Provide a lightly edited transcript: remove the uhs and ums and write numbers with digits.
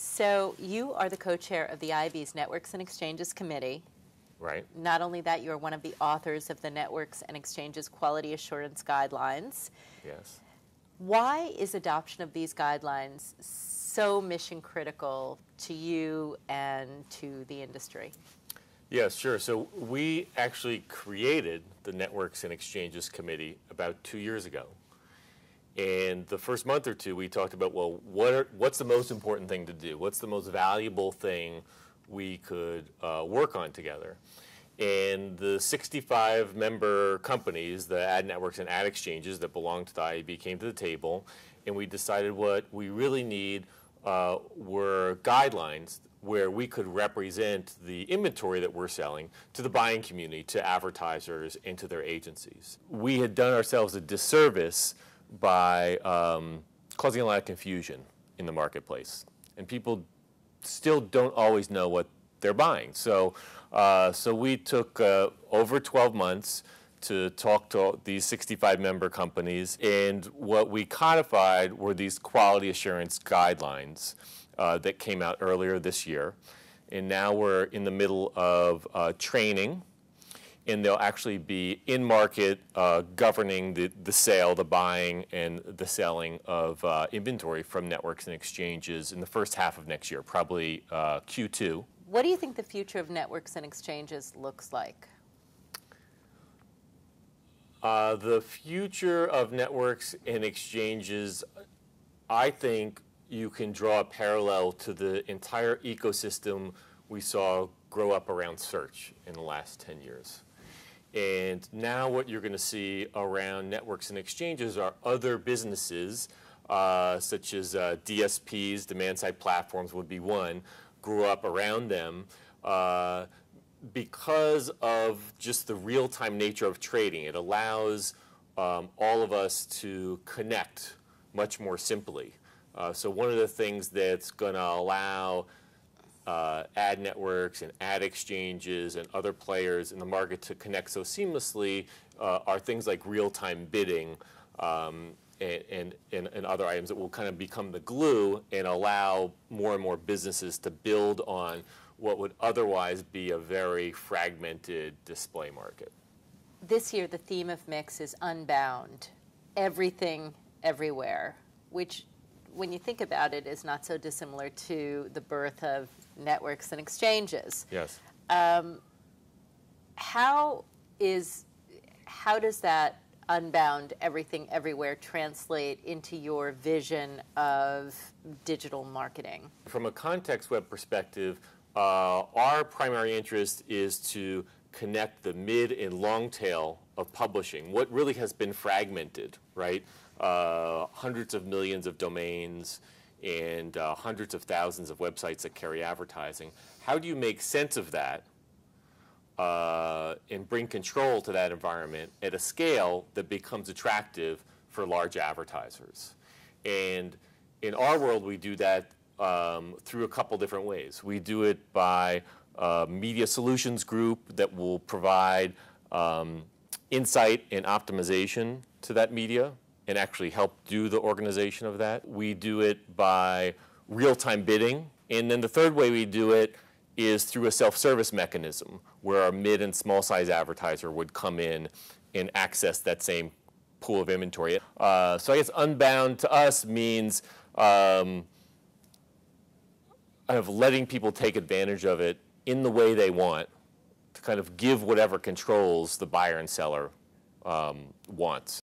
So you are the co-chair of the IAB's Networks and Exchanges Committee. Right. Not only that, you're one of the authors of the Networks and Exchanges Quality Assurance Guidelines. Yes. Why is adoption of these guidelines so mission critical to you and to the industry? Yes, sure. So we actually created the Networks and Exchanges Committee about 2 years ago. And the first month or two, we talked about, well, what's the most important thing to do? What's the most valuable thing we could work on together? And the 65 member companies, the ad networks and ad exchanges that belong to the IAB, came to the table, and we decided what we really need were guidelines where we could represent the inventory that we're selling to the buying community, to advertisers, and to their agencies. We had done ourselves a disservice by causing a lot of confusion in the marketplace, and people still don't always know what they're buying. So we took over 12 months to talk to these 65 member companies, and what we codified were these quality assurance guidelines that came out earlier this year. And now we're in the middle of training, and they'll actually be in market governing the sale, the buying, and the selling of inventory from networks and exchanges in the first half of next year, probably Q2. What do you think the future of networks and exchanges looks like? The future of networks and exchanges, I think you can draw a parallel to the entire ecosystem we saw grow up around search in the last 10 years. And now what you're going to see around networks and exchanges are other businesses, such as DSPs, demand-side platforms would be one, grew up around them because of just the real-time nature of trading. It allows all of us to connect much more simply. So one of the things that's going to allow ad networks and ad exchanges and other players in the market to connect so seamlessly are things like real-time bidding and other items that will kind of become the glue and allow more and more businesses to build on what would otherwise be a very fragmented display market. This year, the theme of MIXX is Unbound, everything, everywhere, which, when you think about it, is not so dissimilar to the birth of networks and exchanges. Yes. How does that Unbound, everything, everywhere translate into your vision of digital marketing? From a ContextWeb perspective, our primary interest is to connect the mid and long tail of publishing, what really has been fragmented, right? Hundreds of millions of domains and hundreds of thousands of websites that carry advertising. How do you make sense of that and bring control to that environment at a scale that becomes attractive for large advertisers? And in our world, we do that through a couple different ways. We do it by a media solutions group that will provide insight and optimization to that media and actually help do the organization of that. We do it by real-time bidding. And then the third way we do it is through a self-service mechanism where our mid and small-size advertiser would come in and access that same pool of inventory. So I guess Unbound to us means kind of letting people take advantage of it in the way they want to kind of give whatever controls the buyer and seller wants.